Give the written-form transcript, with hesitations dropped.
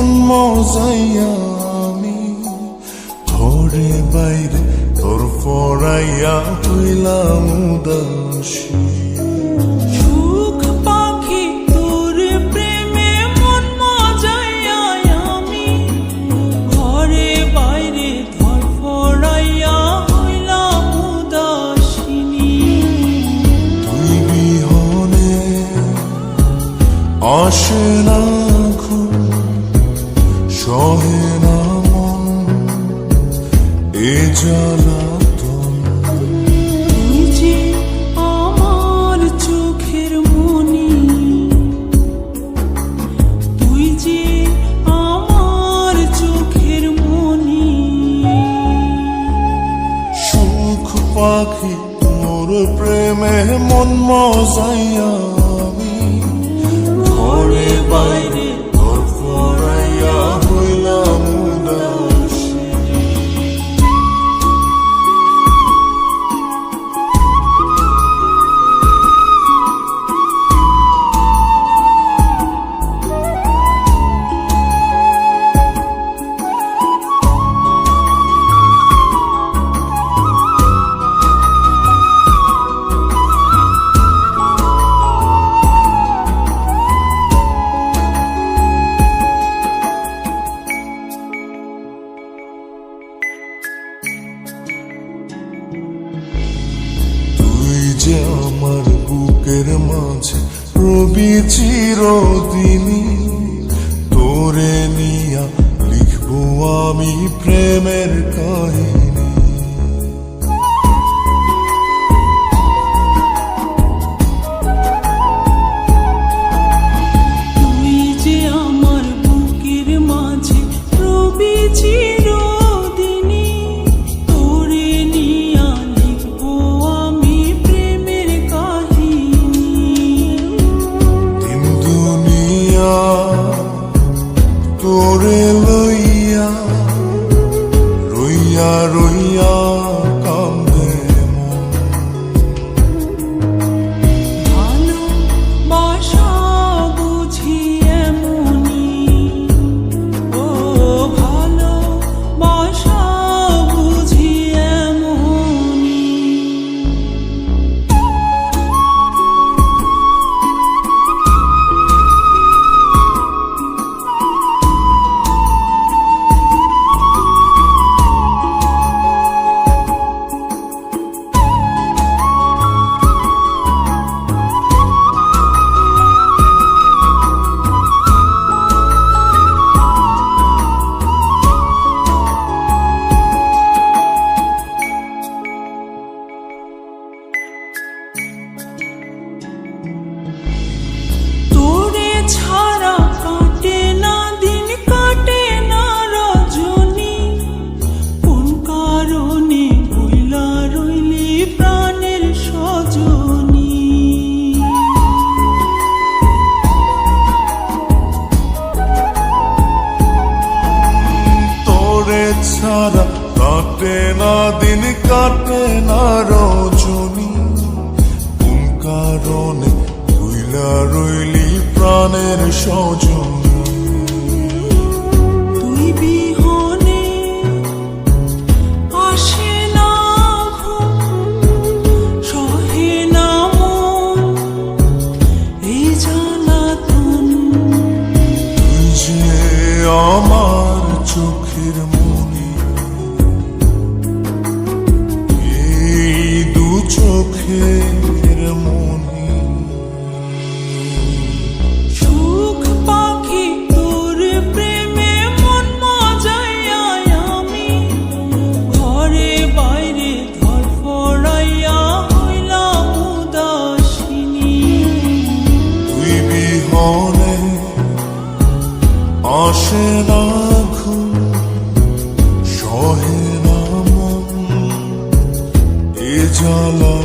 মন মজাইয়া আমি ঘরে বাইরে তোর পড়াইয়া হইলাম উদাসী। সুখ পাখি তোর প্রেমে মন মজাইয়া আমি ঘরে বাইরে ধরফড়াইয়া হইলাম উদাসিনী। তুই বিহনে আসে না ঘুম, সহে না মন এ জ্বালাতন। তুই যে আমার চোখের মনি, তুই যে আমার চোখের মনি। সুখ পাখি তোর প্রেমে মন মজাইয়া আমি ঘরে বাইরে তোর পড়াইয়া হইলাম উদাসী। তুই যে আমার বুকের মাঝে রবি চিরদিনই, তোরে নিয়া লিখবো আমি প্রেমের কাহিনী। তুই যে আমার বুকের মাঝে রবি চিরদিনই, তোরে নিয়া লিখবো আমি প্রেমের কাহিনী। দিন দুনিয়া তোরে লইয়া রইয়া রইয়া কান্দে মন। ভালোবাসা বুঝি এমনি, ও ভালোবাসা বুঝি এমনি। তোরে ছাড়া কাটে না দিন, কাটে না রজনী। কোন কারণে ভুলা রইলি প্রাণের সজনী। তোরে ছাড়া কাটে না দিন, কাটে না রজনী। কোন কারণে ভুইলা রইলি প্রাণের সজনী। তুই বিহনে আসে না ঘুম, সহে না মন এই জ্বালাতন। তুই যে আমার চোখের মনি, এই দু চোখের মনি। সুখ পাখি তোর প্রেমে মন মজাইয়া আমি ঘরে বাইরে ধরফড়াইয়া হইলাম উদাসিনী। তুই বিহনে আসে না ঘুম, সহে না মন এ জ্বালা